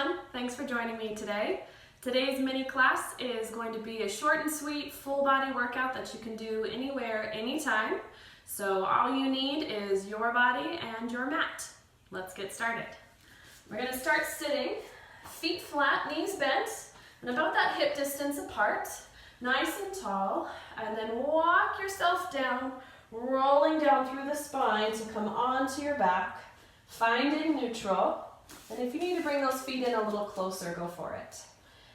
everyone. Thanks for joining me today. Today's mini class is going to be a short and sweet full body workout that you can do anywhere, anytime. So all you need is your body and your mat. Let's get started. We're going to start sitting, feet flat, knees bent, and about that hip distance apart, nice and tall, and then walk yourself down, rolling down through the spine to come onto your back, finding neutral. And if you need to bring those feet in a little closer, go for it.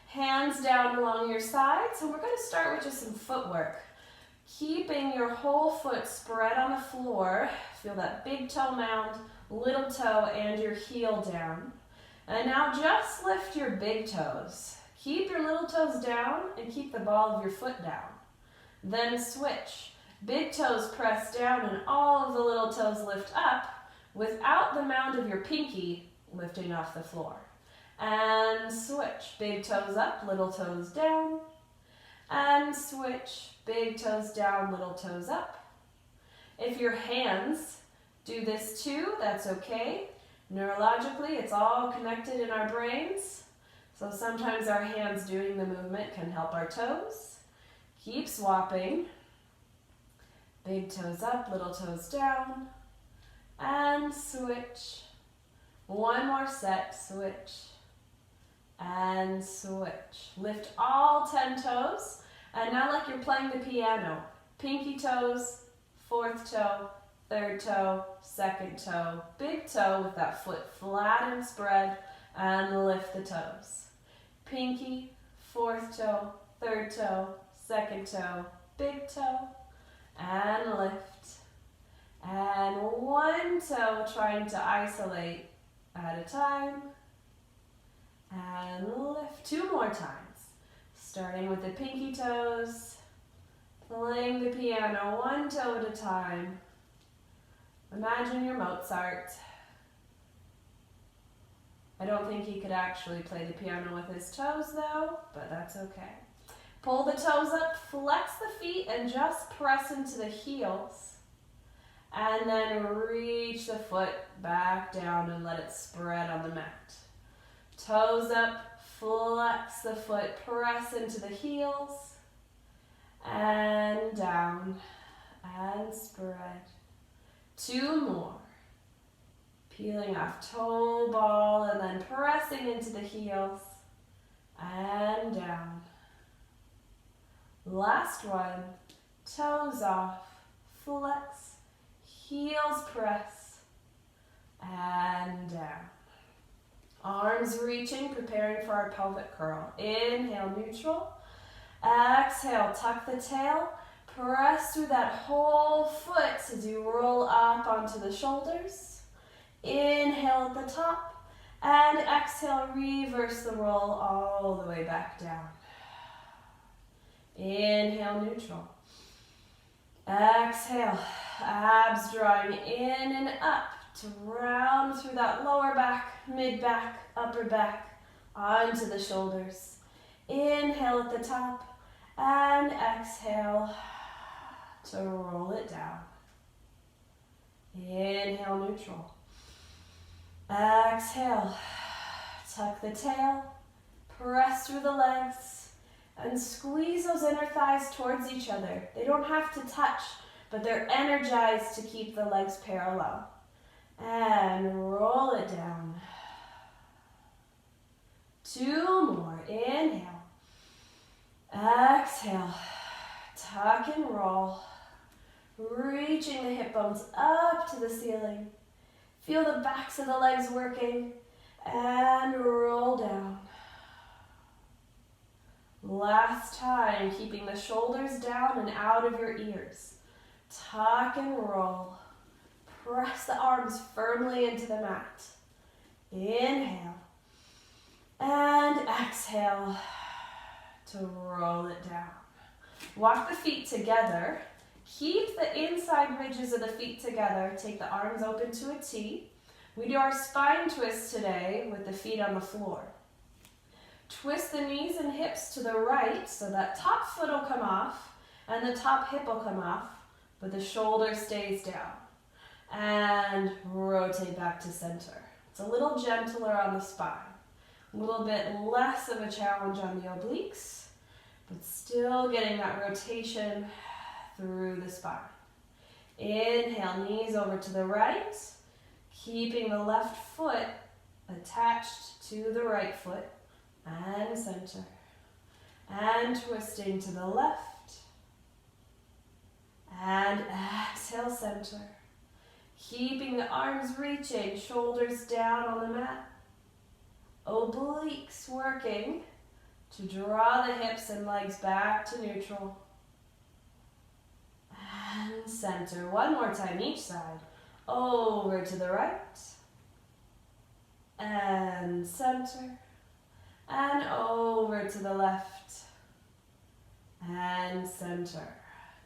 Hands down along your sides, and we're going to start with just some footwork. Keeping your whole foot spread on the floor. Feel that big toe mound, little toe, and your heel down. And now just lift your big toes. Keep your little toes down and keep the ball of your foot down. Then switch. Big toes press down and all of the little toes lift up without the mound of your pinky lifting off the floor. And switch. Big toes up, little toes down. And switch. Big toes down, little toes up. If your hands do this too, that's okay. Neurologically, it's all connected in our brains. So sometimes our hands doing the movement can help our toes. Keep swapping. Big toes up, little toes down. And switch. One more set, switch. And switch. Lift all 10 toes. And now like you're playing the piano. Pinky toes, fourth toe, third toe, second toe, big toe with that foot flat and spread, and lift the toes. Pinky, fourth toe, third toe, second toe, big toe, and lift. And one toe trying to isolate at a time, and lift. Two more times, starting with the pinky toes, playing the piano one toe at a time. Imagine you're Mozart. I don't think he could actually play the piano with his toes though, but that's okay. Pull the toes up, flex the feet, and just press into the heels. And then reach the foot back down and let it spread on the mat. Toes up, flex the foot, press into the heels, and down, and spread. Two more. Peeling off toe ball and then pressing into the heels, and down. Last one. Toes off, flex, heels press, and down. Arms reaching, preparing for our pelvic curl. Inhale, neutral. Exhale, tuck the tail. Press through that whole foot as you roll up onto the shoulders. Inhale at the top. And exhale, reverse the roll all the way back down. Inhale, neutral. Exhale, abs drawing in and up to round through that lower back, mid back, upper back, onto the shoulders. Inhale at the top, and exhale to roll it down. Inhale, neutral. Exhale, tuck the tail, press through the legs, and squeeze those inner thighs towards each other. They don't have to touch, but they're energized to keep the legs parallel. And roll it down. Two more. Inhale. Exhale. Tuck and roll. Reaching the hip bones up to the ceiling. Feel the backs of the legs working. And roll down. Last time, keeping the shoulders down and out of your ears. Tuck and roll. Press the arms firmly into the mat. Inhale. And exhale to roll it down. Walk the feet together. Keep the inside ridges of the feet together. Take the arms open to a T. We do our spine twist today with the feet on the floor. Twist the knees and hips to the right so that top foot will come off and the top hip will come off, but the shoulder stays down. And rotate back to center. It's a little gentler on the spine. A little bit less of a challenge on the obliques, but still getting that rotation through the spine. Inhale, knees over to the right, keeping the left foot attached to the right foot, and center. And twisting to the left, and exhale, center. Keeping the arms reaching, shoulders down on the mat. Obliques working to draw the hips and legs back to neutral. And center. One more time each side. Over to the right. And center. And over to the left. And center.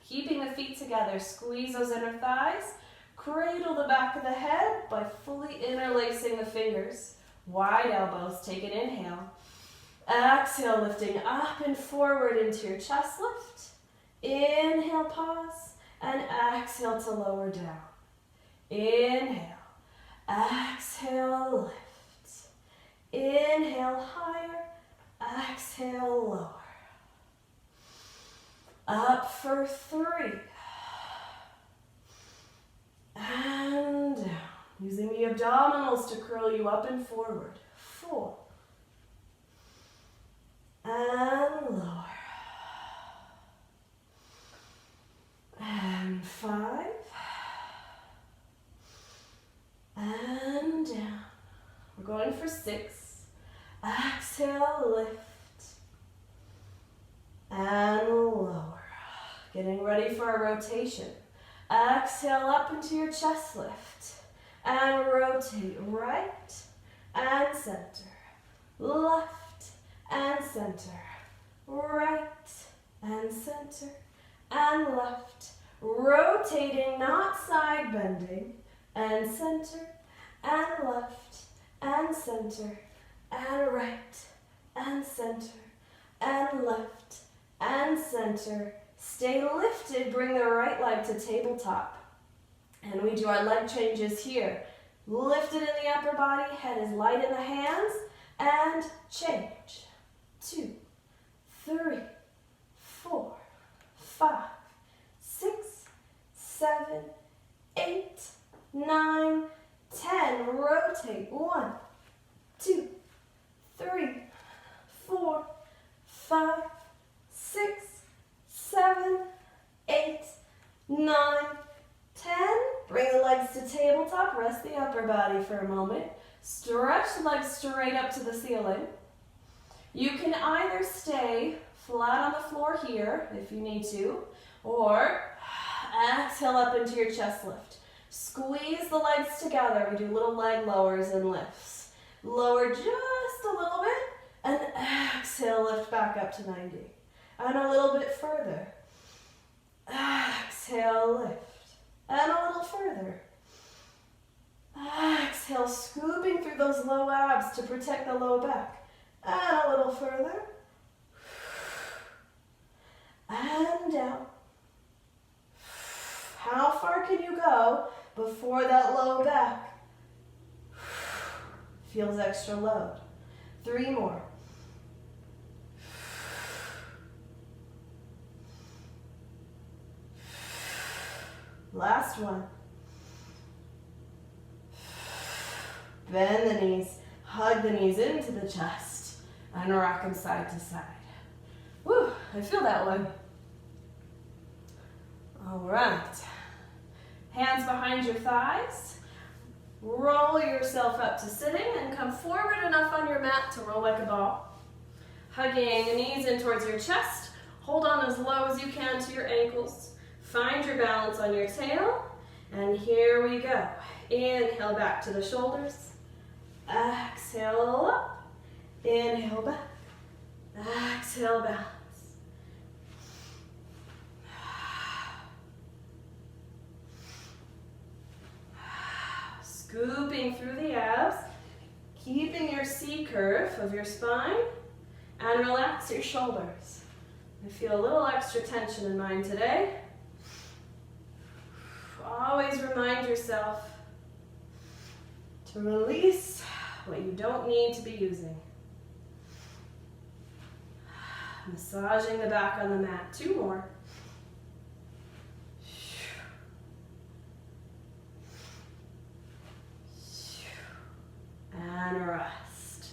Keeping the feet together. Squeeze those inner thighs. Cradle the back of the head by fully interlacing the fingers. Wide elbows, take an inhale. Exhale, lifting up and forward into your chest lift. Inhale, pause, and exhale to lower down. Inhale, exhale, lift. Inhale, higher, exhale, lower. Up for 3. And down. Using the abdominals to curl you up and forward. 4. And lower. And 5. And down. We're going for 6. Exhale, lift. And lower. Getting ready for a rotation. Exhale up into your chest lift. And rotate right and center. Left and center. Right and center. And left. Rotating, not side bending. And center. And left. And center. And right. And center. And left. And center. Stay lifted. Bring the right leg to tabletop. And we do our leg changes here. Lifted in the upper body, head is light in the hands, and change. 2, 3, 4, 5, 6, 7, 8, 9, 10. Rotate. 1, 2, 3, 4, 5, 6, 7, 8, 9, 10. Bring the legs to tabletop. Rest the upper body for a moment. Stretch the legs straight up to the ceiling. You can either stay flat on the floor here if you need to, or exhale up into your chest lift. Squeeze the legs together. We do little leg lowers and lifts. Lower just a little bit, and exhale, lift back up to 90. And a little bit further. Exhale, lift. And a little further. Exhale, scooping through those low abs to protect the low back. And a little further. And down. How far can you go before that low back feels extra load? 3 more. Last one. Bend the knees, hug the knees into the chest, and rock them side to side. Woo, I feel that one. All right. Hands behind your thighs. Roll yourself up to sitting and come forward enough on your mat to roll like a ball. Hugging the knees in towards your chest. Hold on as low as you can to your ankles. Find your balance on your tail, and here we go. Inhale back to the shoulders. Exhale up. Inhale back. Exhale, balance. Scooping through the abs, keeping your C curve of your spine, and relax your shoulders. I feel a little extra tension in mine today. Always remind yourself to release what you don't need to be using. Massaging the back on the mat. 2 more. And rest.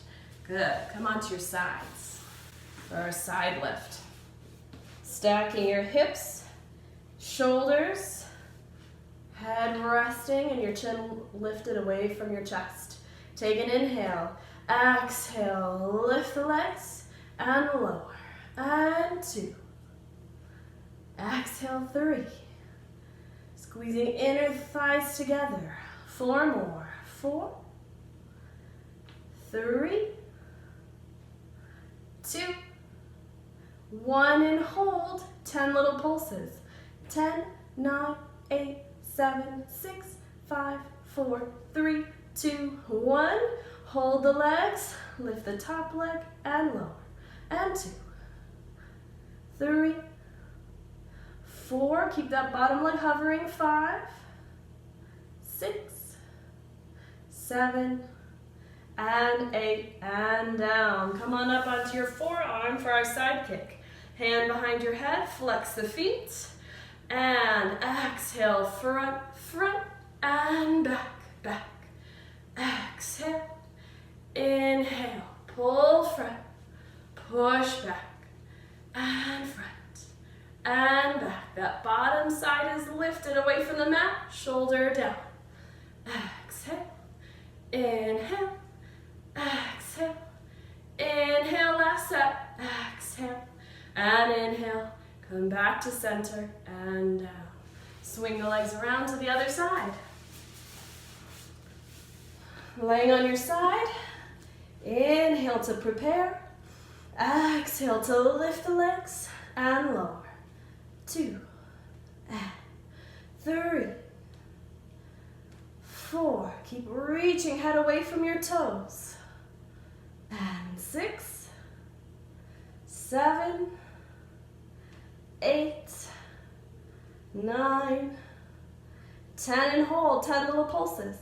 Good. Come onto your sides for our side lift. Stacking your hips, shoulders, head resting, and your chin lifted away from your chest. Take an inhale. Exhale. Lift the legs and lower. And 2. Exhale, 3. Squeezing inner thighs together. 4 more. 4. 3, 2, 1, and hold. 10 little pulses. 10, 9, 8, 7, 6, 5, 4, 3, 2, 1. Hold the legs. Lift the top leg and lower. And 2, 3, 4. Keep that bottom leg hovering. 5, 6, 7, and 8, and down. Come on up onto your forearm for our side kick. Hand behind your head, flex the feet, and exhale, front, front, and back, back. Exhale, inhale, pull front, push back, and front, and back. That bottom side is lifted away from the mat, shoulder down. Exhale, inhale, exhale, inhale, last set, exhale, and inhale, come back to center and down. Swing the legs around to the other side. Laying on your side, inhale to prepare, exhale to lift the legs and lower. 2, and 3, 4, keep reaching head away from your toes. And 6, 7, 8, 9, 10, and hold. 10 little pulses.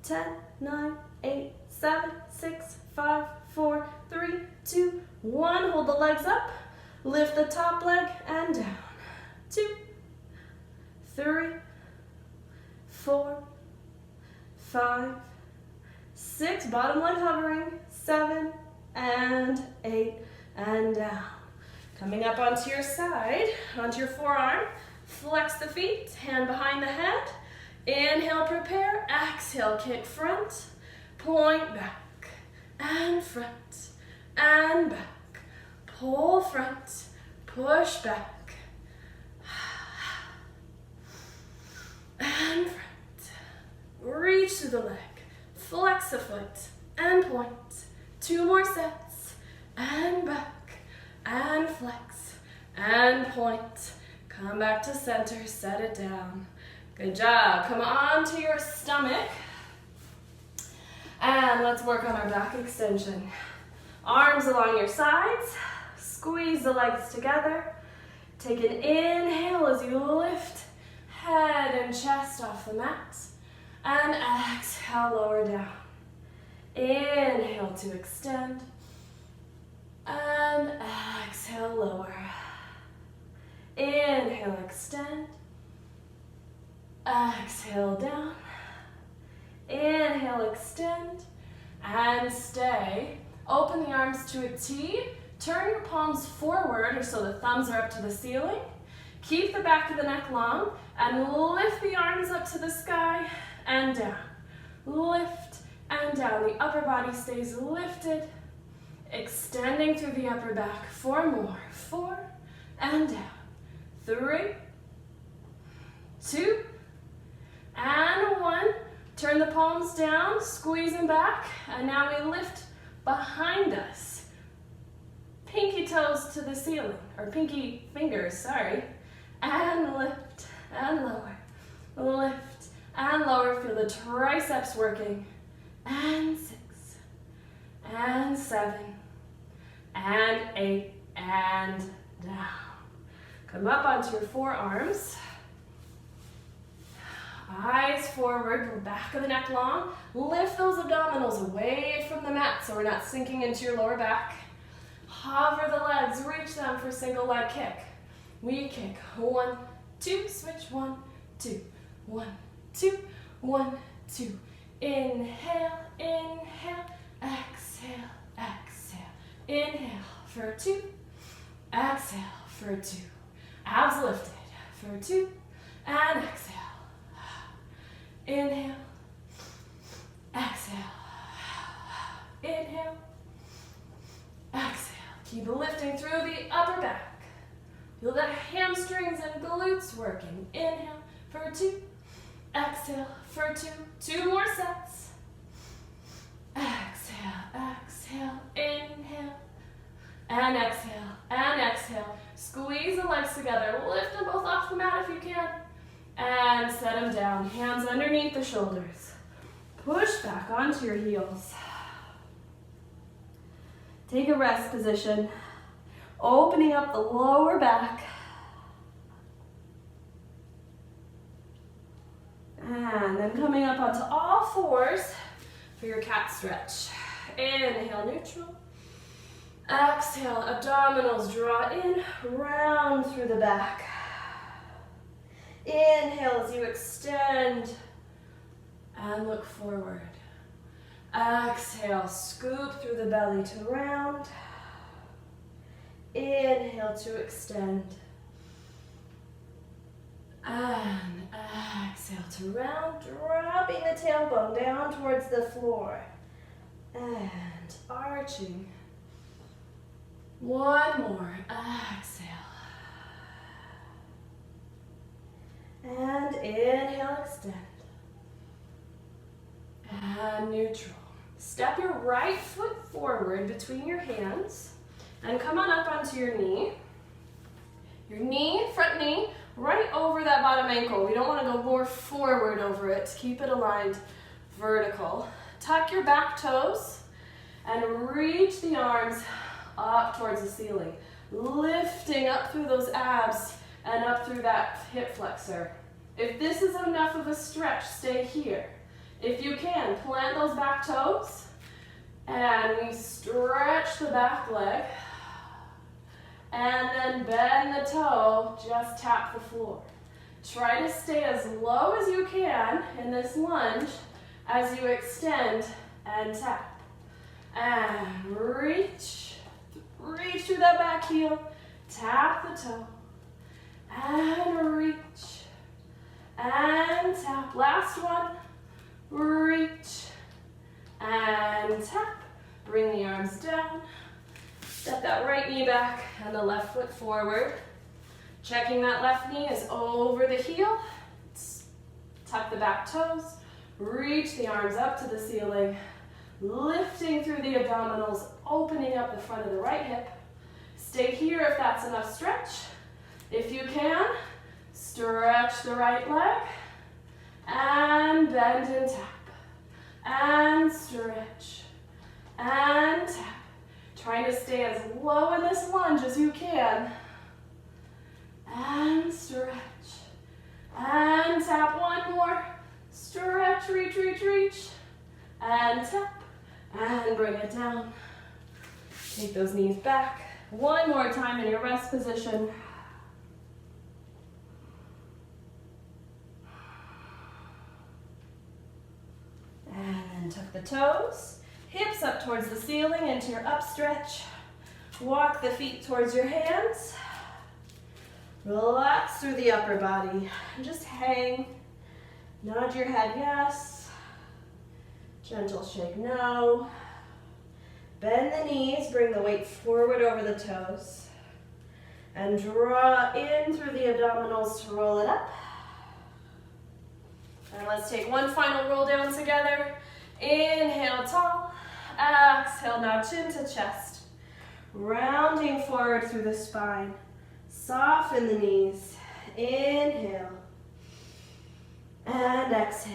10, 9, 8, 7, 6, 5, 4, 3, 2, 1. Hold the legs up. Lift the top leg and down. 2, 3, 4, 5, 6. Bottom leg hovering. 7, and 8, and down. Coming up onto your side, onto your forearm. Flex the feet, hand behind the head. Inhale, prepare. Exhale, kick front. Point back, and front, and back. Pull front, push back, and front. Reach through the leg. Flex the foot, and point. 2 more sets, and back, and flex, and point. Come back to center, set it down. Good job. Come on to your stomach, and let's work on our back extension. Arms along your sides, squeeze the legs together. Take an inhale as you lift head and chest off the mat, and exhale, lower down. Inhale to extend, and exhale, lower. Inhale, extend, exhale, down. Inhale, extend, and stay. Open the arms to a T. Turn your palms forward, or so the thumbs are up to the ceiling. Keep the back of the neck long, and lift the arms up to the sky and down. Lift and down. The upper body stays lifted, extending through the upper back. 4 more. 4, and down. 3, 2, and 1. Turn the palms down, squeeze them back, and now we lift behind us. Pinky toes to the ceiling, or pinky fingers, sorry. And lift, and lower. Lift, and lower. Feel the triceps working. And 6, and 7, and 8, and down. Come up onto your forearms. Eyes forward, back of the neck long. Lift those abdominals away from the mat so we're not sinking into your lower back. Hover the legs, reach them for single leg kick. We kick 1, 2, switch 1, 2, 1, 2, 1, 2. Inhale, inhale, exhale, exhale. Inhale for 2, exhale for 2. Abs lifted for 2, and exhale. Inhale, exhale, inhale, exhale. Keep lifting through the upper back. Feel the hamstrings and glutes working. Inhale for 2, exhale for 2. 2 more sets. Exhale, exhale, inhale, and exhale, and exhale. Squeeze the legs together. Lift them both off the mat if you can. And set them down. Hands underneath the shoulders. Push back onto your heels. Take a rest position. Opening up the lower back. And then coming up onto all fours for your cat stretch. Inhale, neutral. Exhale, abdominals draw in, round through the back. Inhale as you extend and look forward. Exhale, scoop through the belly to round. Inhale to extend. And exhale to round, dropping the tailbone down towards the floor. And arching. One more, exhale. And inhale, extend. And neutral. Step your right foot forward between your hands and come on up onto your knee. Your knee, front knee, right over that bottom ankle. We don't want to go more forward over it. Keep it aligned vertical. Tuck your back toes and reach the arms up towards the ceiling. Lifting up through those abs and up through that hip flexor. If this is enough of a stretch, stay here. If you can, plant those back toes and we stretch the back leg and then bend the toe, just tap the floor. Try to stay as low as you can in this lunge as you extend and tap. And reach through that back heel, tap the toe, and reach, and tap. Last one, reach, and tap. Bring the arms down, step that right knee back and the left foot forward. Checking that left knee is over the heel. Tuck the back toes, reach the arms up to the ceiling, lifting through the abdominals, opening up the front of the right hip. Stay here if that's enough stretch. If you can, stretch the right leg and bend and tap and stretch and tap. Trying to stay as low in this lunge as you can. And stretch and tap. One more. Stretch, reach, reach, reach, and tap and bring it down. Take those knees back. One more time in your rest position. And then tuck the toes, hips up towards the ceiling into your up stretch. Walk the feet towards your hands. Relax through the upper body. Just hang. Nod your head yes. Gentle shake no. Bend the knees, bring the weight forward over the toes. And draw in through the abdominals to roll it up. And let's take one final roll down together. Inhale tall. Exhale now chin to chest. Rounding forward through the spine. Soften the knees. Inhale. And exhale.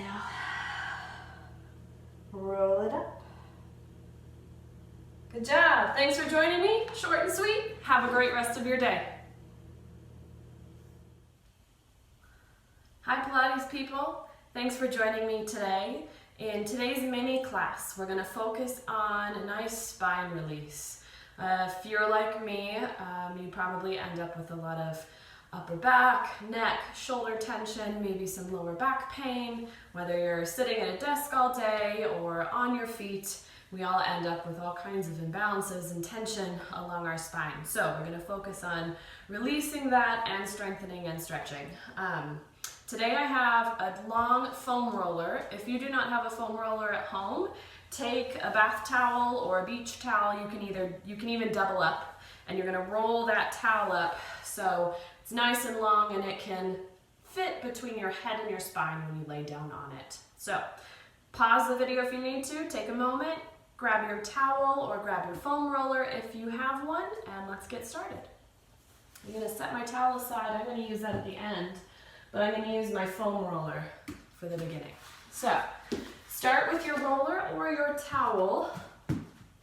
Roll it up. Good job. Thanks for joining me. Short and sweet. Have a great rest of your day. Hi Pilates people. Thanks for joining me today. In today's mini class, we're going to focus on a nice spine release. If you're like me, you probably end up with a lot of upper back, neck, shoulder tension, maybe some lower back pain, whether you're sitting at a desk all day or on your feet. We all end up with all kinds of imbalances and tension along our spine. So we're going to focus on releasing that and strengthening and stretching. Today I have a long foam roller. If you do not have a foam roller at home, take a bath towel or a beach towel. You can even double up, and you're going to roll that towel up so it's nice and long and it can fit between your head and your spine when you lay down on it. So pause the video if you need to, take a moment, grab your towel or grab your foam roller if you have one, and let's get started. I'm going to set my towel aside. I'm going to use that at the end, but I'm going to use my foam roller for the beginning. So start with your roller or your towel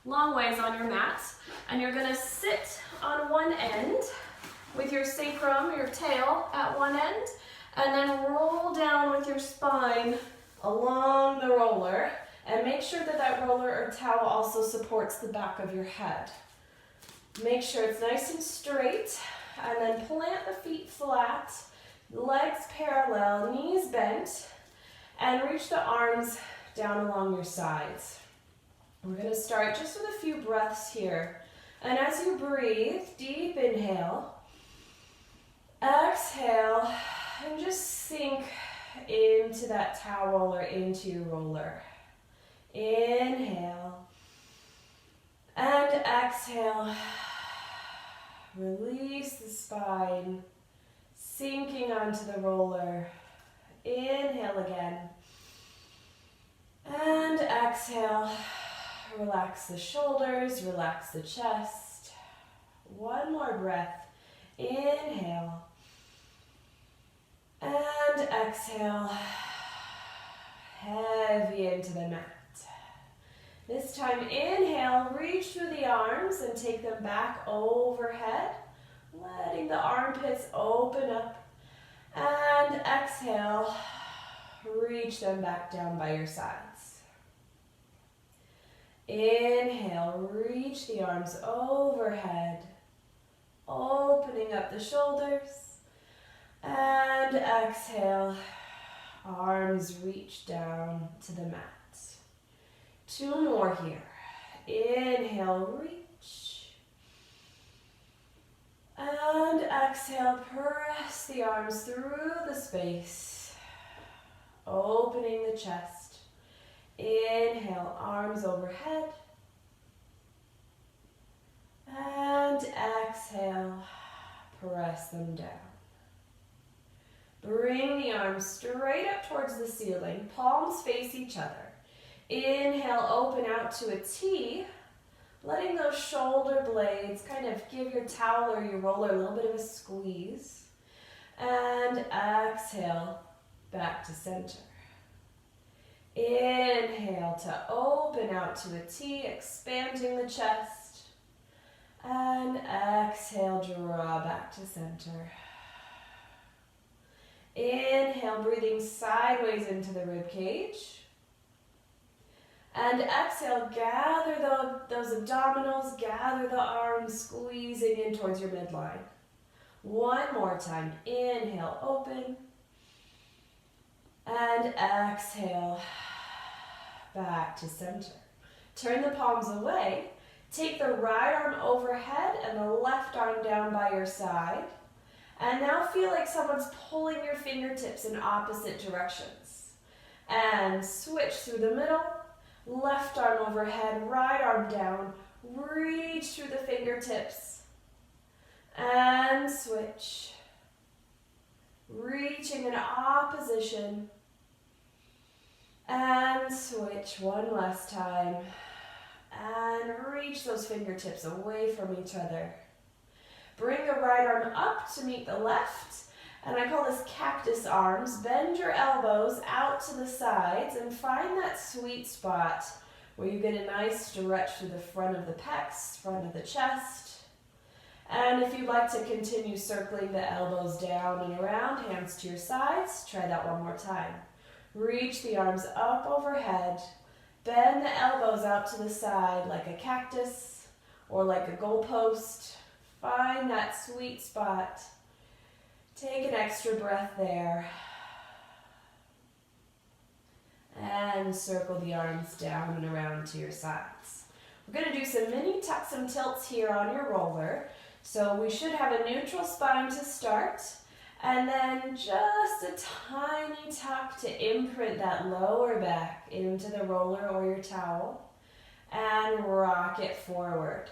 long ways on your mat, and you're going to sit on one end with your sacrum, your tail at one end, and then roll down with your spine along the roller, and make sure that that roller or towel also supports the back of your head. Make sure it's nice and straight, and then plant the feet flat, legs parallel, knees bent, and reach the arms down along your sides. We're going to start just with a few breaths here. And as you breathe, deep inhale, exhale, and just sink into that towel or into your roller. Inhale and exhale. Release the spine, sinking onto the roller. Inhale again. And exhale. Relax the shoulders, relax the chest. One more breath. Inhale. And exhale. Heavy into the mat. This time, inhale, reach through the arms and take them back overhead, letting the armpits open up. And exhale, reach them back down by your sides. Inhale, reach the arms overhead, opening up the shoulders. And exhale, arms reach down to the mat. Two more here. Inhale, reach. And exhale, press the arms through the space, opening the chest. Inhale, arms overhead. And exhale, press them down. Bring the arms straight up towards the ceiling, palms face each other. Inhale, open out to a T, letting those shoulder blades kind of give your towel or your roller a little bit of a squeeze. And exhale, back to center. Inhale to open out to a T, expanding the chest. And exhale, draw back to center. Inhale, breathing sideways into the rib cage. And exhale, gather those abdominals, gather the arms, squeezing in towards your midline. One more time. Inhale, open. And exhale, back to center. Turn the palms away. Take the right arm overhead and the left arm down by your side. And now feel like someone's pulling your fingertips in opposite directions. And switch through the middle. Left arm overhead, right arm down. Reach through the fingertips. And switch. Reaching in opposition. And switch one last time. And reach those fingertips away from each other. Bring the right arm up to meet the left. And I call this cactus arms. Bend your elbows out to the sides and find that sweet spot where you get a nice stretch through the front of the pecs, front of the chest. And if you'd like to continue circling the elbows down and around, hands to your sides, try that one more time. Reach the arms up overhead. Bend the elbows out to the side like a cactus, or like a goalpost. Find that sweet spot. Take an extra breath there. And circle the arms down and around to your sides. We're going to do some mini tucks and tilts here on your roller. So we should have a neutral spine to start. And then just a tiny tuck to imprint that lower back into the roller or your towel. And rock it forward.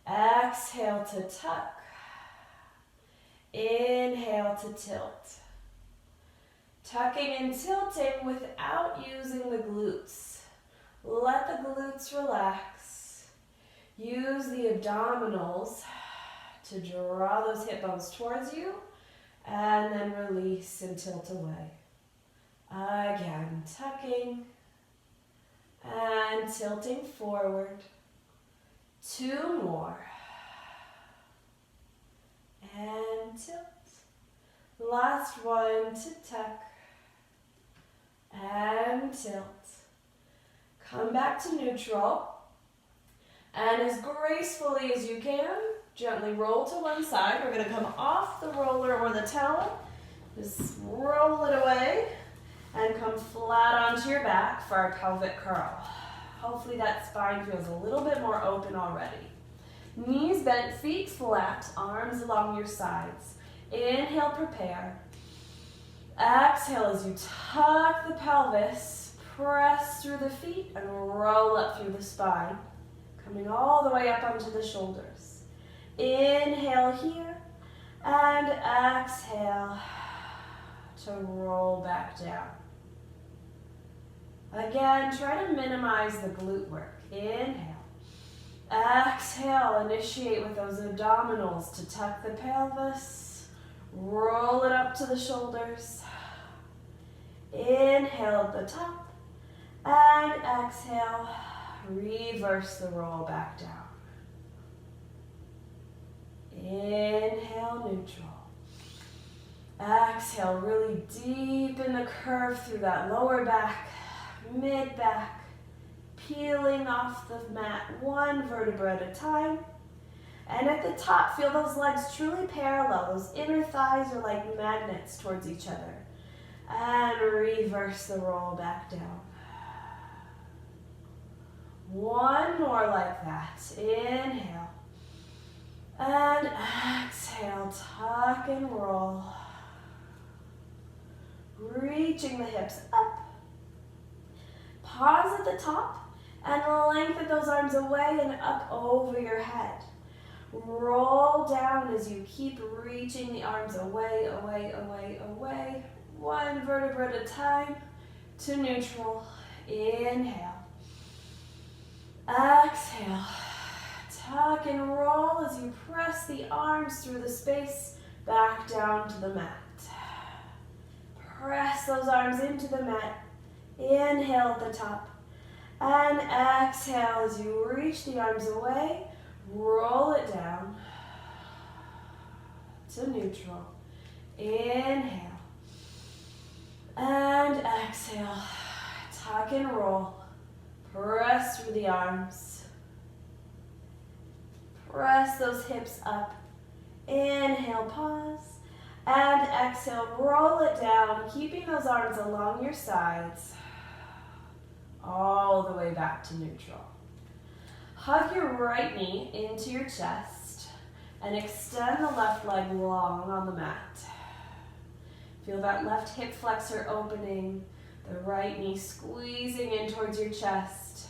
Exhale to tuck. Inhale to tilt. Tucking and tilting without using the glutes. Let the glutes relax. Use the abdominals to draw those hip bones towards you and then release and tilt away. Again, tucking and tilting forward. 2 more. And tilt. Last one to tuck and tilt. Come back to neutral. And as gracefully as you can, gently roll to one side. We're going to come off the roller or the towel. Just roll it away and come flat onto your back for our pelvic curl. Hopefully that spine feels a little bit more open already. Knees bent, feet flat, arms along your sides. Inhale, prepare. Exhale as you tuck the pelvis, press through the feet and roll up through the spine, coming all the way up onto the shoulders. Inhale here and exhale to roll back down. Again, try to minimize the glute work. Inhale. Exhale, initiate with those abdominals to tuck the pelvis. Roll it up to the shoulders. Inhale at the top. And exhale, reverse the roll back down. Inhale, neutral. Exhale, really deepen the curve through that lower back, mid-back. Peeling off the mat 1 vertebra at a time. And at the top, feel those legs truly parallel. Those inner thighs are like magnets towards each other. And reverse the roll back down. 1 more like that. Inhale. And exhale, tuck and roll. Reaching the hips up. Pause at the top. And lengthen those arms away and up over your head. Roll down as you keep reaching the arms away, away, away, away. 1 vertebra at a time to neutral. Inhale. Exhale. Tuck and roll as you press the arms through the space back down to the mat. Press those arms into the mat. Inhale at the top. And exhale as you reach the arms away, roll it down to neutral. Inhale. And exhale. Tuck and roll. Press through the arms. Press those hips up. Inhale, pause. And exhale, roll it down, keeping those arms along your sides. All the way back to neutral. Hug your right knee into your chest and extend the left leg long on the mat. Feel that left hip flexor opening, the right knee squeezing in towards your chest.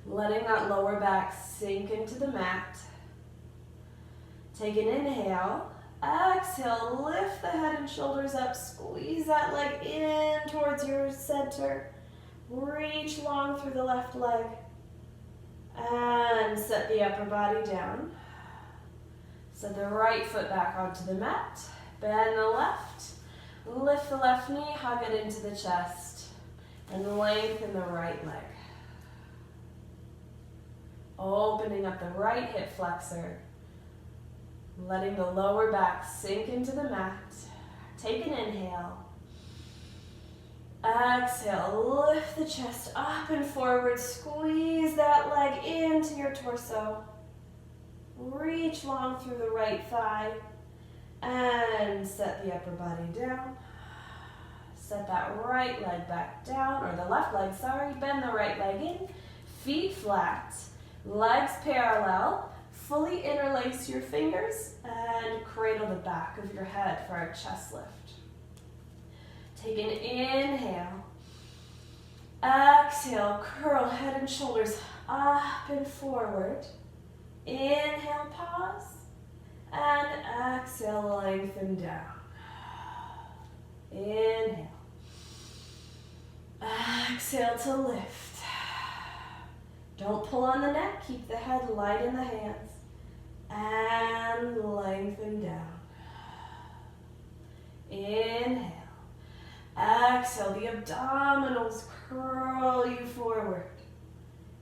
Letting that lower back sink into the mat. Take an inhale. Exhale, lift the head and shoulders up. Squeeze that leg in towards your center. Reach long through the left leg. And set the upper body down. Set the right foot back onto the mat. Bend the left. Lift the left knee, hug it into the chest. And lengthen the right leg. Opening up the right hip flexor. Letting the lower back sink into the mat. Take an inhale. Exhale, lift the chest up and forward. Squeeze that leg leg into your torso. Reach long through the right thigh and set the upper body down. Set that right leg back down, or the left leg, sorry. Bend the right leg in. Feet flat, legs parallel. Fully interlace your fingers and cradle the back of your head for a chest lift. Take an inhale. Exhale, curl head and shoulders up and forward. Inhale, pause. And exhale, lengthen down. Inhale. Exhale to lift. Don't pull on the neck. Keep the head light in the hands. And lengthen down. Inhale. Exhale, the abdominals curl you forward.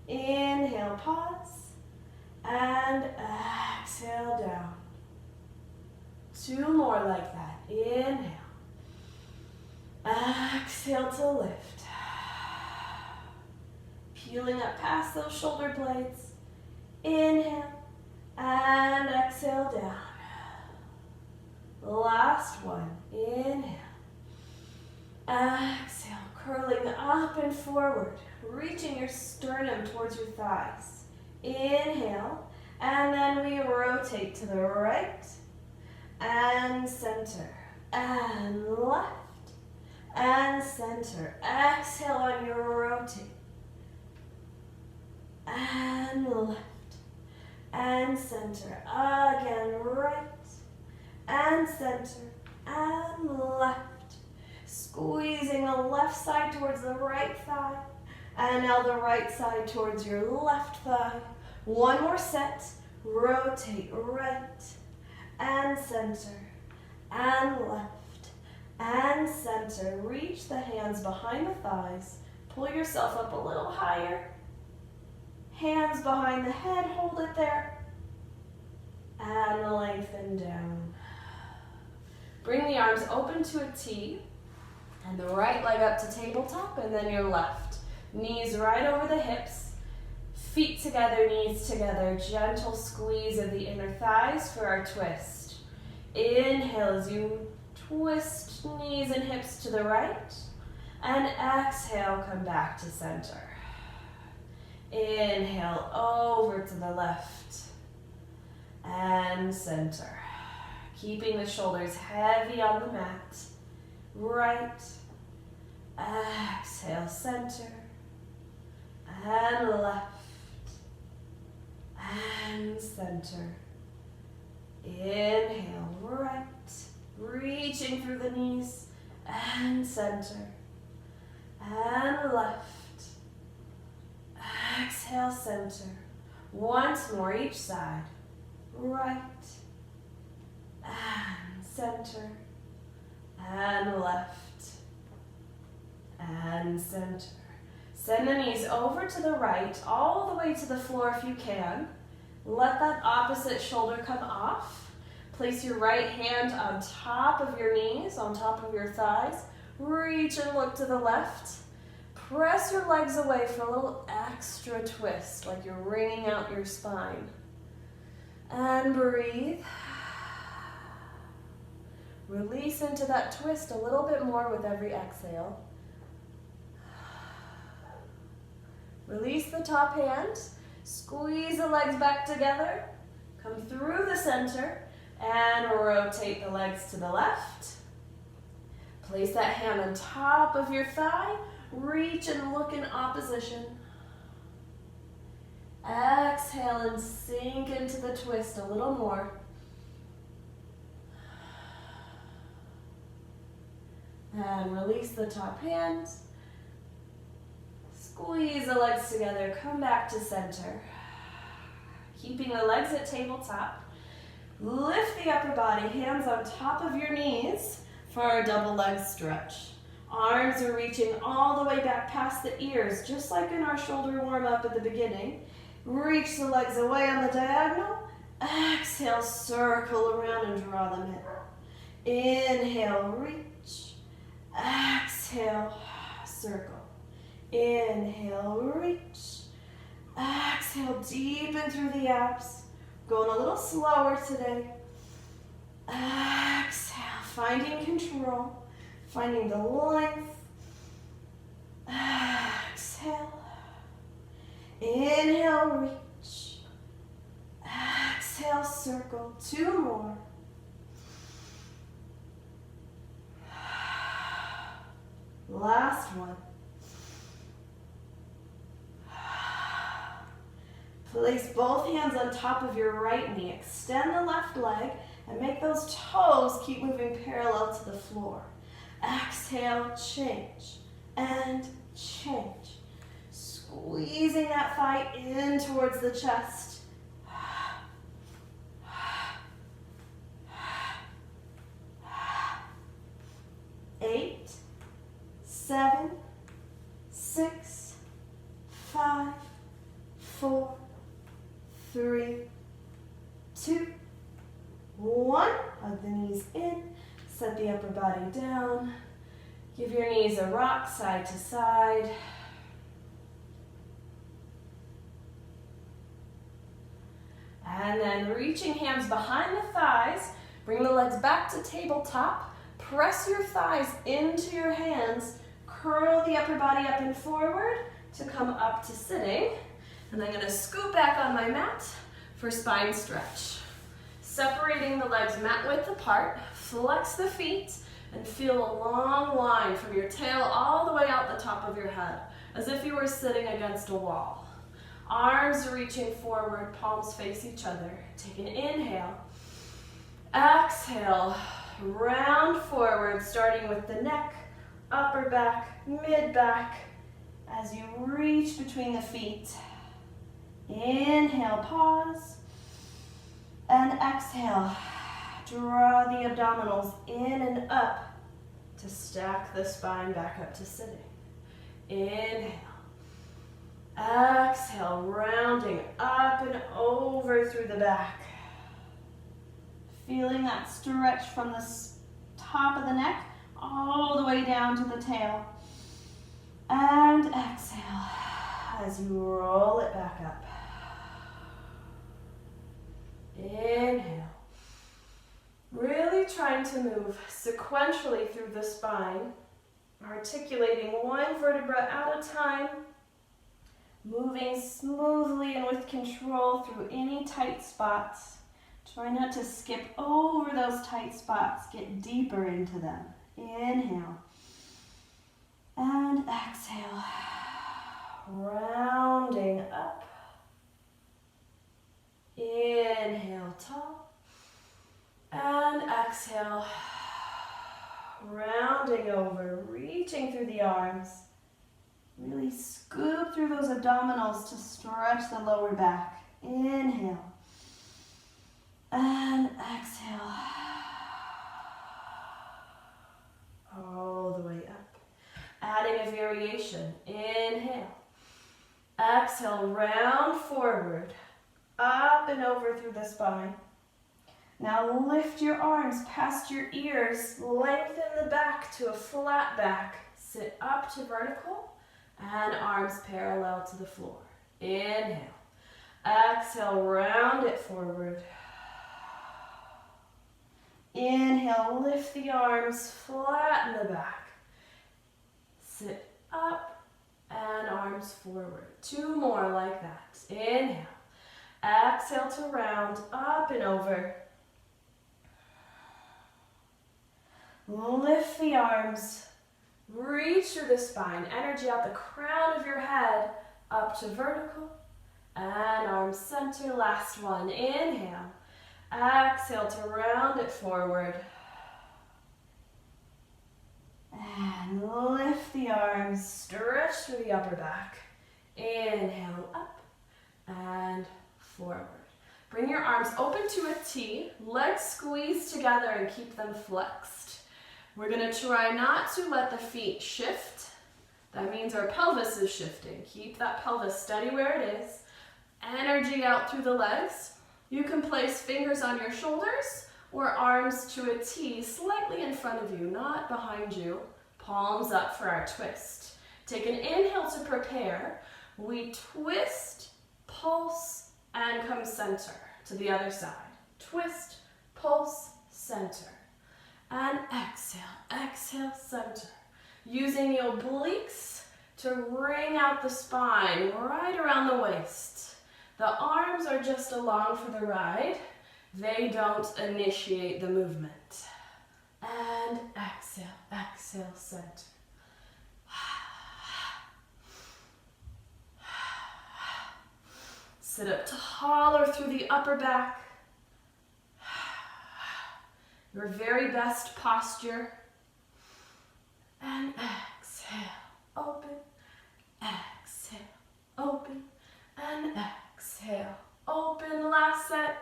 Inhale, pause. And exhale down. 2 more like that. Inhale. Exhale to lift. Peeling up past those shoulder blades. Inhale. And exhale down. Last one. Inhale. Exhale. Curling up and forward. Reaching your sternum towards your thighs. Inhale. And then we rotate to the right. And center. And left. And center. Exhale on your rotate. And left. And center. Again, right. And center. And left. Squeezing the left side towards the right thigh. And now the right side towards your left thigh. 1 more set. Rotate right. And center. And left. And center. Reach the hands behind the thighs. Pull yourself up a little higher. Hands behind the head, hold it there. And lengthen down. Bring the arms open to a T. And the right leg up to tabletop, and then your left. Knees right over the hips. Feet together, knees together. Gentle squeeze of the inner thighs for our twist. Inhale as you twist knees and hips to the right. And exhale, come back to center. Inhale, over to the left. And center. Keeping the shoulders heavy on the mat. Right. Exhale, center. And left. And center. Inhale, right. Reaching through the knees. And center. And left. Exhale, center. Once more each side. Right. And center. And left. And center. Send the knees over to the right, all the way to the floor if you can. Let that opposite shoulder come off. Place your right hand on top of your knees, on top of your thighs. Reach and look to the left. Press your legs away for a little extra twist, like you're wringing out your spine. And breathe. Release into that twist a little bit more with every exhale. Release the top hand. Squeeze the legs back together. Come through the center and rotate the legs to the left. Place that hand on top of your thigh. Reach and look in opposition. Exhale and sink into the twist a little more. And release the top hands. Squeeze the legs together. Come back to center. Keeping the legs at tabletop. Lift the upper body. Hands on top of your knees for our double leg stretch. Arms are reaching all the way back past the ears, just like in our shoulder warm up at the beginning. Reach the legs away on the diagonal. Exhale, circle around and draw them in. Inhale, reach. Exhale, circle. Inhale, reach. Exhale. Exhale, deepen through the abs. Going a little slower today. Exhale, finding control, finding the length. Exhale. Inhale, reach. Exhale, circle. 2 more. Last one. Place both hands on top of your right knee. Extend the left leg and make those toes keep moving parallel to the floor. Exhale, change and change. Squeezing that thigh in towards the chest. 8, 7, 6, 5, 4, 3, 2, 1. Hug the knees in. Set the upper body down. Give your knees a rock side to side. And then reaching hands behind the thighs. Bring the legs back to tabletop. Press your thighs into your hands. Curl the upper body up and forward to come up to sitting. And I'm going to scoot back on my mat for spine stretch. Separating the legs mat width apart. Flex the feet and feel a long line from your tail all the way out the top of your head, as if you were sitting against a wall. Arms reaching forward, palms face each other. Take an inhale. Exhale, round forward, starting with the neck, upper back, mid back, as you reach between the feet. Inhale, pause, and exhale. Draw the abdominals in and up to stack the spine back up to sitting. Inhale. Exhale, rounding up and over through the back. Feeling that stretch from the top of the neck all the way down to the tail. And exhale as you roll it back up. Inhale. Really trying to move sequentially through the spine, articulating one vertebra at a time, moving smoothly and with control through any tight spots. Try not to skip over those tight spots, get deeper into them. Inhale and exhale, rounding up. Inhale, tall. And exhale, rounding over, reaching through the arms. Really scoop through those abdominals to stretch the lower back. Inhale. And exhale. All the way up. Adding a variation. Inhale. Exhale, round forward. Up and over through the spine. Now lift your arms past your ears, lengthen the back to a flat back. Sit up to vertical and arms parallel to the floor. Inhale. Exhale, round it forward. Inhale, lift the arms, flatten the back. Sit up and arms forward. 2 more like that. Inhale. Exhale to round, up and over. Lift the arms, reach through the spine, energy out the crown of your head, up to vertical, and arms center, last one. Inhale, exhale to round it forward, and lift the arms, stretch through the upper back. Inhale, up and forward. Bring your arms open to a T, legs squeeze together and keep them flexed. We're going to try not to let the feet shift. That means our pelvis is shifting. Keep that pelvis steady where it is. Energy out through the legs. You can place fingers on your shoulders or arms to a T slightly in front of you, not behind you. Palms up for our twist. Take an inhale to prepare. We twist, pulse, and come center to the other side. Twist, pulse, center. And exhale, exhale, center. Using the obliques to wring out the spine right around the waist. The arms are just along for the ride. They don't initiate the movement. And exhale, exhale, center. Sit up tall or through the upper back. Your very best posture. And exhale, open, exhale, open, and exhale, open. Last set.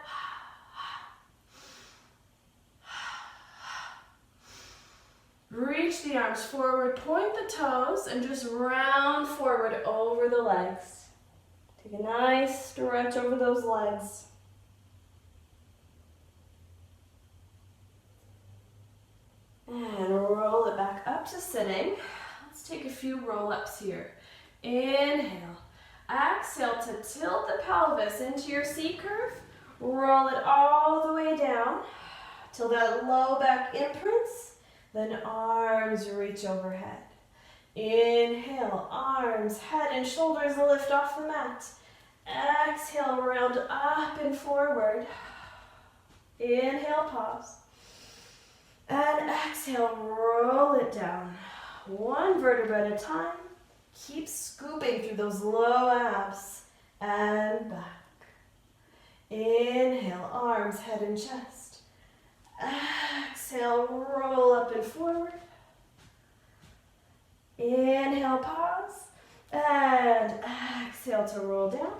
Reach the arms forward, point the toes, and just round forward over the legs. Take a nice stretch over those legs. And roll it back up to sitting. Let's take a few roll-ups here. Inhale. Exhale to tilt the pelvis into your C curve. Roll it all the way down till that low back imprints. Then arms reach overhead. Inhale, arms, head and shoulders lift off the mat. Exhale, round up and forward. Inhale, pause. And exhale, roll it down. One vertebra at a time. Keep scooping through those low abs and back. Inhale, arms, head and chest. Exhale, roll up and forward. Inhale, pause. And exhale to roll down.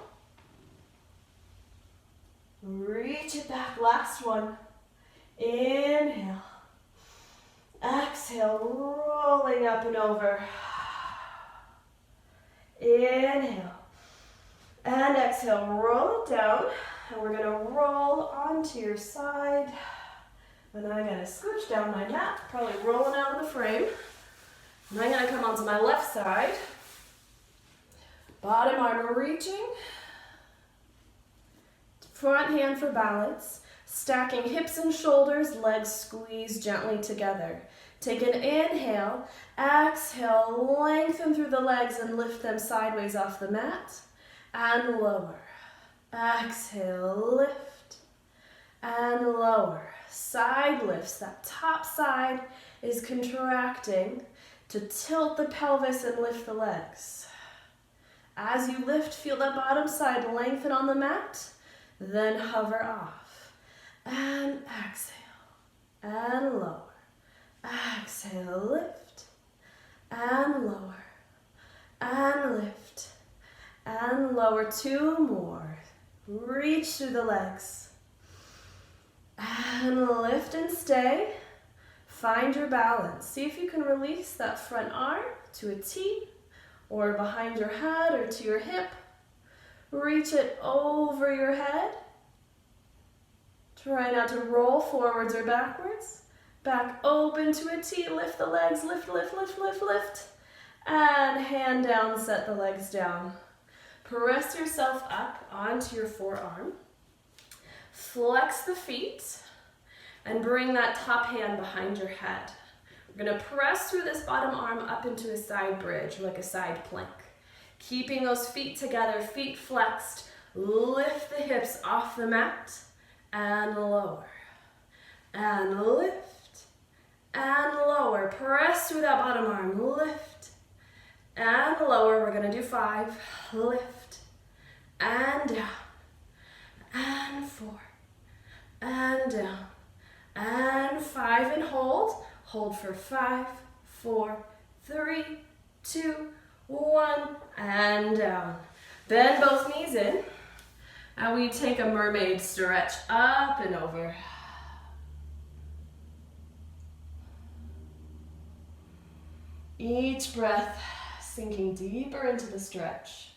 Reach it back, last one. Inhale. Exhale, rolling up and over. Inhale. And exhale, roll it down. And we're gonna roll onto your side. And I'm gonna scooch down my mat, probably rolling out of the frame. And I'm gonna come onto my left side. Bottom arm reaching. Front hand for balance. Stacking hips and shoulders, legs squeeze gently together. Take an inhale, exhale, lengthen through the legs and lift them sideways off the mat. And lower. Exhale, lift. And lower. Side lifts, that top side is contracting to tilt the pelvis and lift the legs. As you lift, feel that bottom side lengthen on the mat, then hover off. And exhale, and lower. Exhale, lift, and lower, and lift, and lower. Two more. Reach through the legs. And lift and stay. Find your balance. See if you can release that front arm to a T or behind your head or to your hip. Reach it over your head. Try not to roll forwards or backwards. Back open to a T. Lift the legs. Lift, lift, lift, lift, lift. And hand down, set the legs down. Press yourself up onto your forearm. Flex the feet and bring that top hand behind your head. We're going to press through this bottom arm up into a side bridge, like a side plank. Keeping those feet together, feet flexed. Lift the hips off the mat and lower. And lift and lower. Press through that bottom arm. Lift and lower. We're going to do 5. Lift and down. And 4. And down. And 5 and hold. Hold for 5, 4, 3, 2, 1, and down. Bend both knees in. And we take a mermaid stretch up and over. Each breath sinking deeper into the stretch.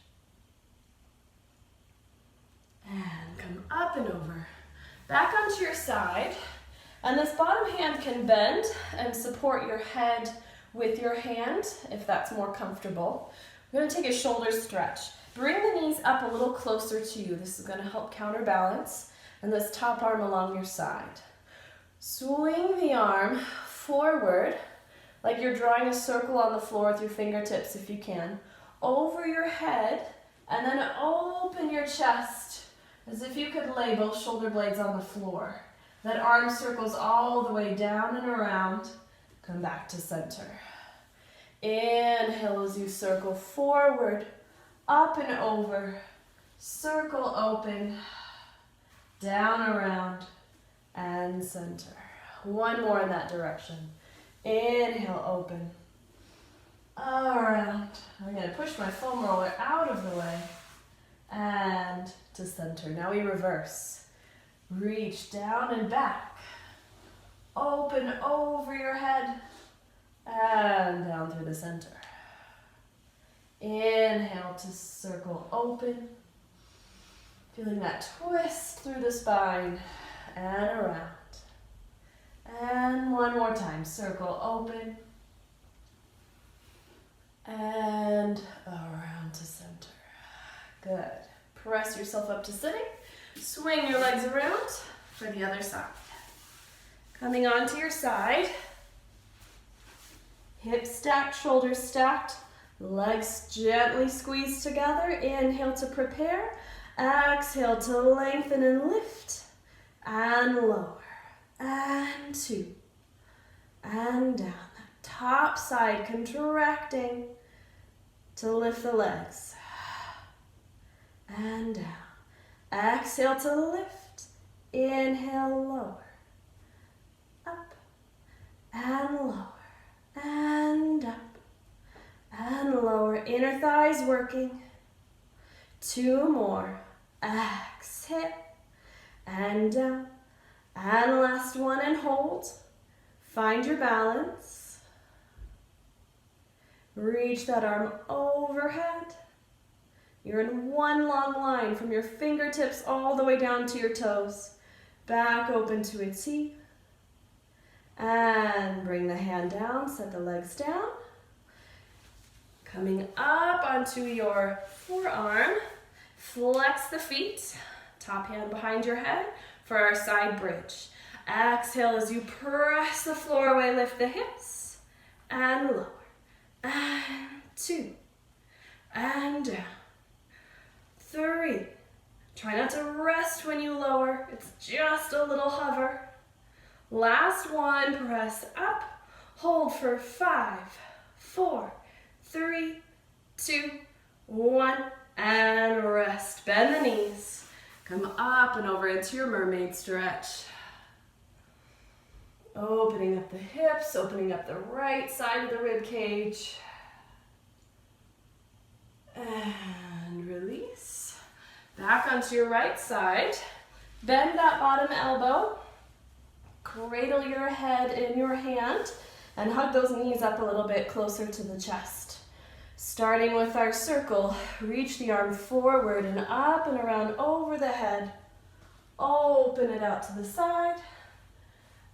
And come up and over. Back onto your side. And this bottom hand can bend and support your head with your hand if that's more comfortable. We're going to take a shoulder stretch. Bring the knees up a little closer to you. This is going to help counterbalance. And this top arm along your side. Swing the arm forward, like you're drawing a circle on the floor with your fingertips if you can, over your head, and then open your chest as if you could lay both shoulder blades on the floor. That arm circles all the way down and around. Come back to center. Inhale as you circle forward, up and over, circle open, down, around, and center. One more in that direction. Inhale, open, around. I'm going to push my foam roller out of the way and to center. Now we reverse. Reach down and back. Open over your head and down through the center. Inhale to circle open. Feeling that twist through the spine and around. And one more time, circle open and around to center. Good. Press yourself up to sitting. Swing your legs around for the other side. Coming onto your side. Hips stacked, shoulders stacked. Legs gently squeezed together. Inhale to prepare. Exhale to lengthen and lift. And lower. And 2. And down. That top side contracting to lift the legs. And down. Exhale to lift. Inhale, lower. Up. And lower. And up. And lower. Inner thighs working. 2 more. Exhale. And down. And last one, and hold. Find your balance. Reach that arm overhead. You're in one long line from your fingertips all the way down to your toes. Back open to a T. And bring the hand down, set the legs down. Coming up onto your forearm, flex the feet, top hand behind your head for our side bridge. Exhale as you press the floor away, lift the hips, and lower. And 2, and down. 3. Try not to rest when you lower, it's just a little hover. Last one, press up, hold for 5, 4, 3, 2, 1, and rest. Bend the knees. Come up and over into your mermaid stretch. Opening up the hips, opening up the right side of the rib cage. And release. Back onto your right side. Bend that bottom elbow. Cradle your head in your hand and hug those knees up a little bit closer to the chest. Starting with our circle, reach the arm forward and up and around over the head. Open it out to the side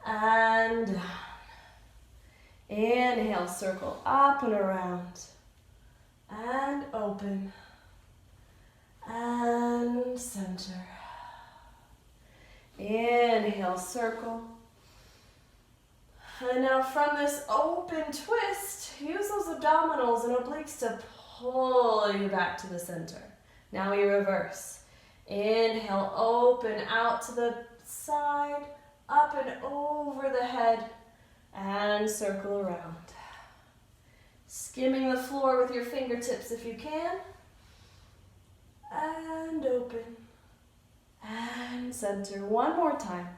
and down. Inhale, circle up and around and open and center. Inhale, circle. And now from this open twist, use those abdominals and obliques to pull you back to the center. Now we reverse. Inhale, open out to the side, up and over the head, and circle around. Skimming the floor with your fingertips if you can. And open. And center. One more time.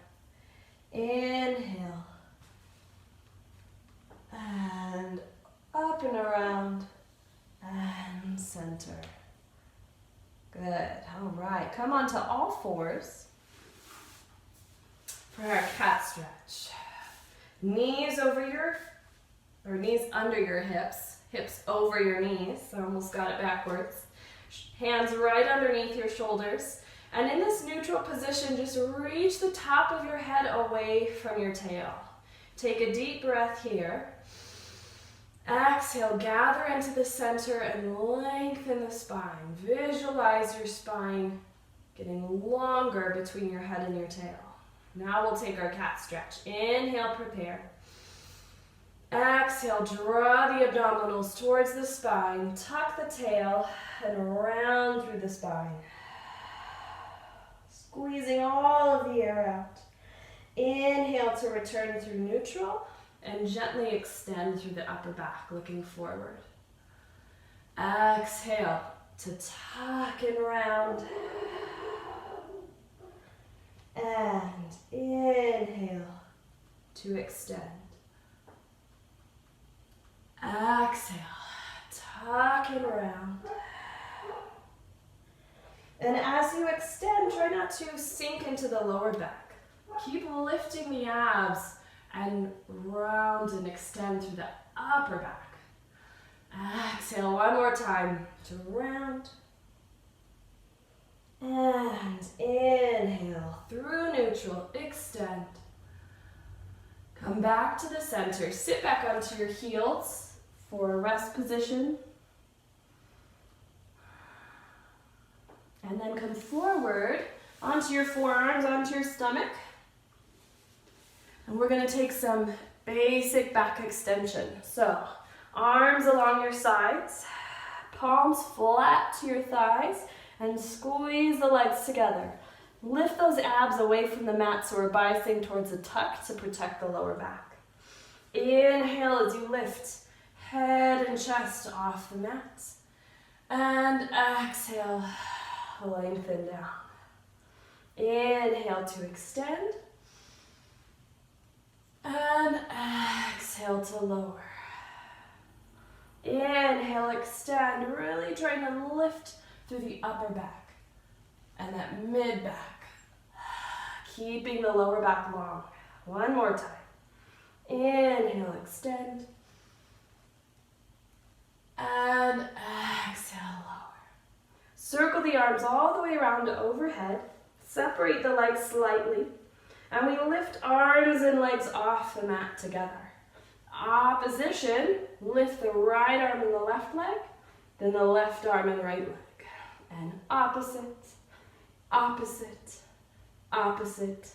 Inhale. And up and around. And center. Good. All right. Come on to all fours for our cat stretch. Knees under your hips. Hips over your knees. I almost got it backwards. Hands right underneath your shoulders. And in this neutral position, just reach the top of your head away from your tail. Take a deep breath here. Exhale, gather into the center and lengthen the spine. Visualize your spine getting longer between your head and your tail. Now we'll take our cat stretch. Inhale, prepare. Exhale, draw the abdominals towards the spine. Tuck the tail and round through the spine. Squeezing all of the air out. Inhale to return through neutral and gently extend through the upper back, looking forward. Exhale to tuck and round. And inhale to extend. Exhale, tuck and round. And as you extend, try not to sink into the lower back. Keep lifting the abs and round and extend through the upper back. Exhale one more time to round. And inhale through neutral, extend. Come back to the center. Sit back onto your heels for a rest position. And then come forward onto your forearms, onto your stomach. And we're going to take some basic back extension. So, arms along your sides, palms flat to your thighs, and squeeze the legs together. Lift those abs away from the mat so we're biasing towards a tuck to protect the lower back. Inhale as you lift head and chest off the mat. And exhale, lengthen down. Inhale to extend. And exhale to lower. Inhale, extend, really trying to lift through the upper back and that mid back. Keeping the lower back long. One more time. Inhale, extend. And exhale, lower. Circle the arms all the way around to overhead. Separate the legs slightly. And we lift arms and legs off the mat together. Opposition, lift the right arm and the left leg, then the left arm and right leg. And opposite, opposite, opposite,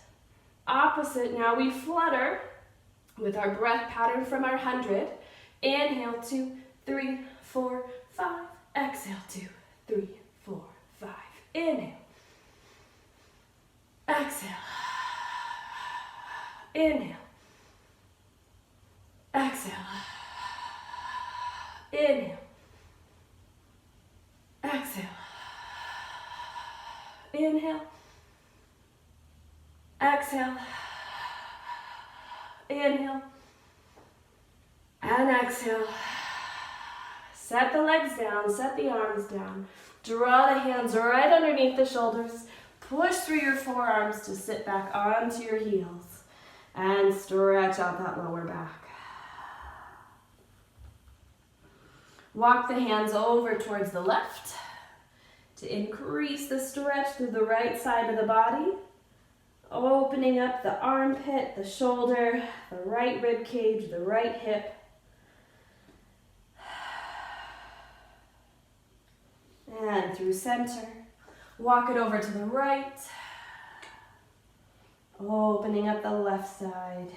opposite. Now we flutter with our breath pattern from our 100. Inhale, 2, 3, 4, 5. Exhale, 2, 3, 4, 5. Inhale. Exhale. Inhale. Exhale. Inhale. Exhale. Inhale. Exhale. Inhale. And exhale. Set the legs down, set the arms down. Draw the hands right underneath the shoulders. Push through your forearms to sit back onto your heels. And stretch out that lower back. Walk the hands over towards the left to increase the stretch through the right side of the body. Opening up the armpit, the shoulder, the right rib cage, the right hip. And through center. Walk it over to the right. Opening up the left side.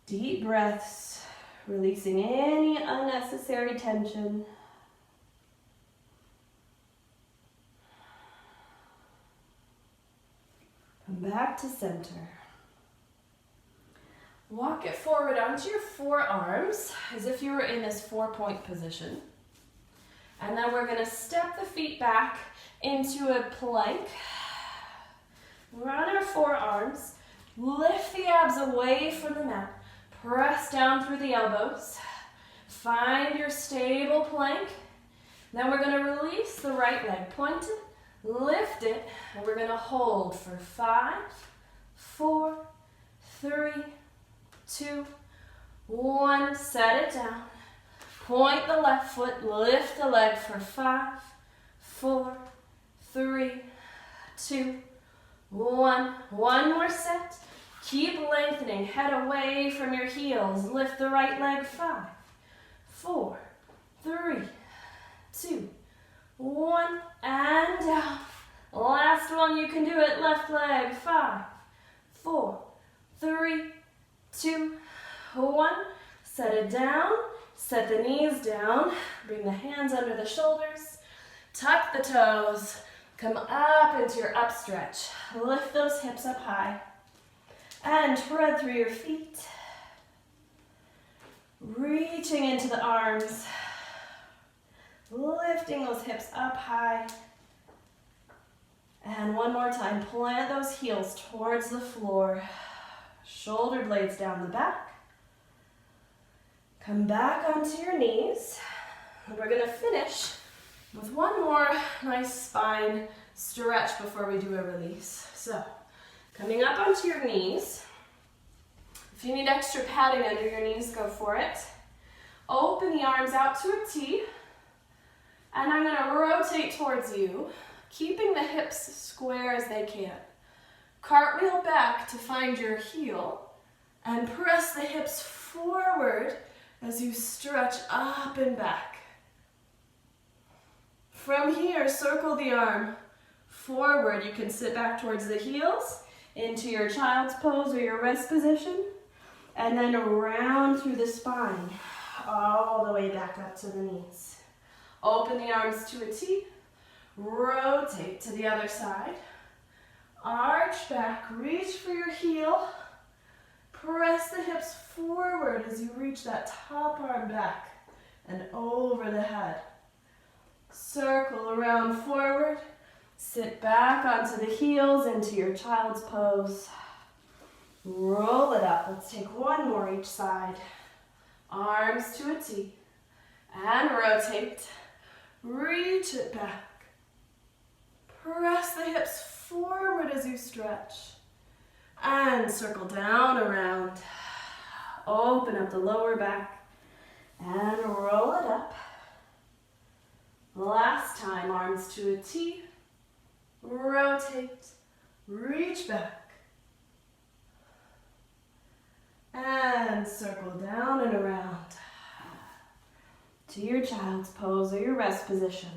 Deep breaths, releasing any unnecessary tension. Come back to center. Walk it forward onto your forearms as if you were in this 4-point position. And then we're going to step the feet back into a plank. We're on our forearms. Lift the abs away from the mat. Press down through the elbows. Find your stable plank. Then we're going to release the right leg. Point it, lift it, and we're going to hold for 5, 4, 3, 2, 1. Set it down. Point the left foot, lift the leg for 5, 4, 3, 2, 1. One more set. Keep lengthening, head away from your heels. Lift the right leg, 5, 4, 3, 2, 1, and down. Last one, you can do it. Left leg, 5, 4, 3, 2, 1. Set it down, set the knees down, bring the hands under the shoulders, tuck the toes, come up into your up stretch. Lift those hips up high and tread through your feet. Reaching into the arms, lifting those hips up high. And one more time, plant those heels towards the floor. Shoulder blades down the back. Come back onto your knees. And we're going to finish with one more nice spine stretch before we do a release. So, coming up onto your knees. If you need extra padding under your knees, go for it. Open the arms out to a T. And I'm going to rotate towards you, keeping the hips square as they can. Cartwheel back to find your heel and press the hips forward as you stretch up and back. From here, circle the arm forward. You can sit back towards the heels into your child's pose or your rest position, and then around through the spine, all the way back up to the knees. Open the arms to a T, rotate to the other side, arch back, reach for your heel, press the hips forward as you reach that top arm back and over the head. Circle around forward, sit back onto the heels into your child's pose. Roll it up. Let's take one more each side. Arms to a T and rotate. Reach it back. Press the hips forward as you stretch. And circle down, around. Open up the lower back and roll it up. Last time, arms to a T. Rotate, reach back. And circle down and around to your child's pose or your rest position.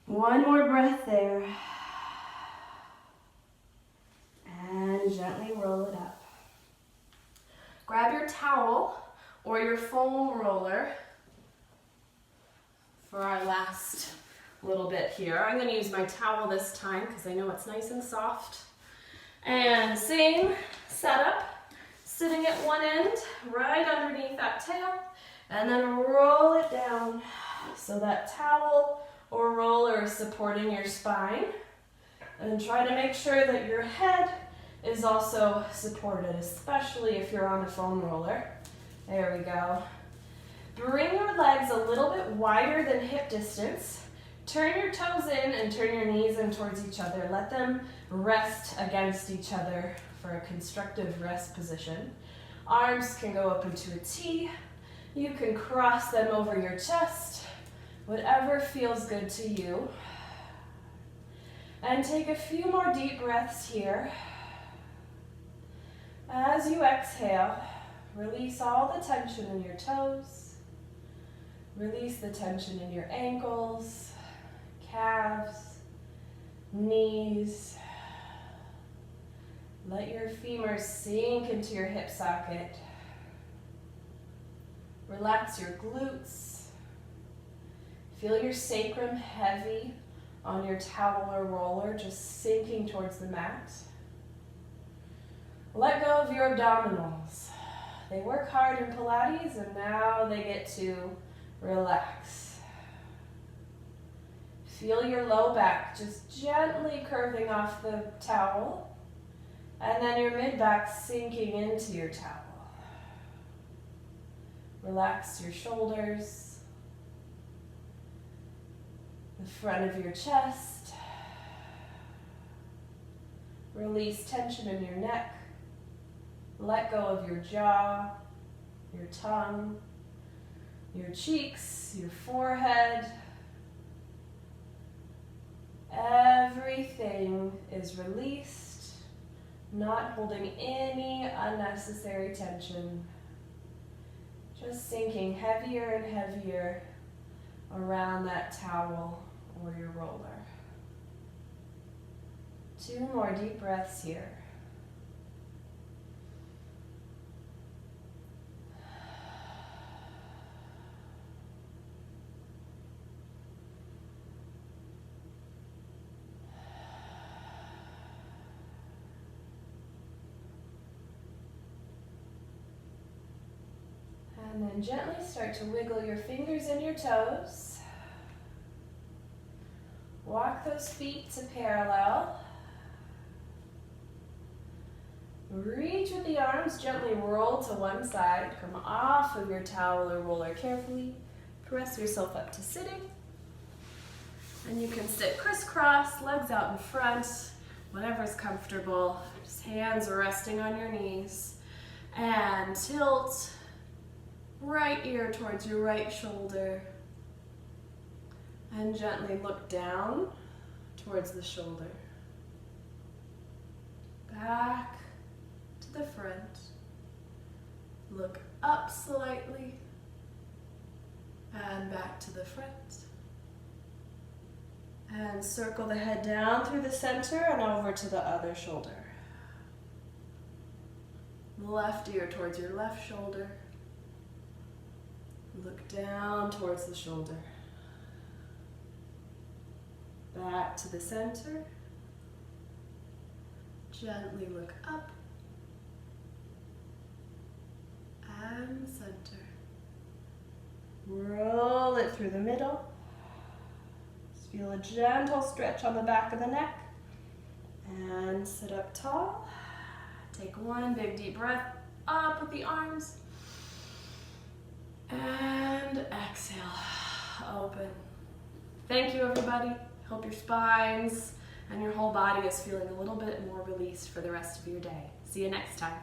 One more breath there. And gently roll it up. Grab your towel or your foam roller for our last little bit here. I'm going to use my towel this time because I know it's nice and soft. And same setup, sitting at one end, right underneath that tail, and then roll it down so that towel or roller is supporting your spine. And try to make sure that your head is also supported, especially if you're on a foam roller. There we go. Bring your legs a little bit wider than hip distance. Turn your toes in and turn your knees in towards each other. Let them rest against each other for a constructive rest position. Arms can go up into a T. You can cross them over your chest, whatever feels good to you. And take a few more deep breaths here. As you exhale, release all the tension in your toes. Release the tension in your ankles, calves, knees. Let your femurs sink into your hip socket. Relax your glutes. Feel your sacrum heavy on your towel or roller, just sinking towards the mat. Let go of your abdominals. They work hard in Pilates and now they get to relax. Feel your low back just gently curving off the towel, and then your mid-back sinking into your towel. Relax your shoulders, the front of your chest. Release tension in your neck. Let go of your jaw, your tongue, your cheeks, your forehead. Everything is released, Not holding any unnecessary tension. Just sinking heavier and heavier around that towel or your roller. 2 more deep breaths here. And then gently start to wiggle your fingers and your toes. Walk those feet to parallel. Reach with the arms, gently roll to one side. Come off of your towel or roller carefully. Press yourself up to sitting. And you can sit crisscross, legs out in front, whatever's comfortable. Just hands resting on your knees. And tilt right ear towards your right shoulder. And gently look down towards the shoulder. Back to the front. Look up slightly. And back to the front. And circle the head down through the center and over to the other shoulder. Left ear towards your left shoulder. Look down towards the shoulder. Back to the center. Gently look up. And center. Roll it through the middle. Just feel a gentle stretch on the back of the neck. And sit up tall. Take one big deep breath up with the arms. And exhale, open. Thank you, everybody. Hope your spines and your whole body is feeling a little bit more released for the rest of your day. See you next time.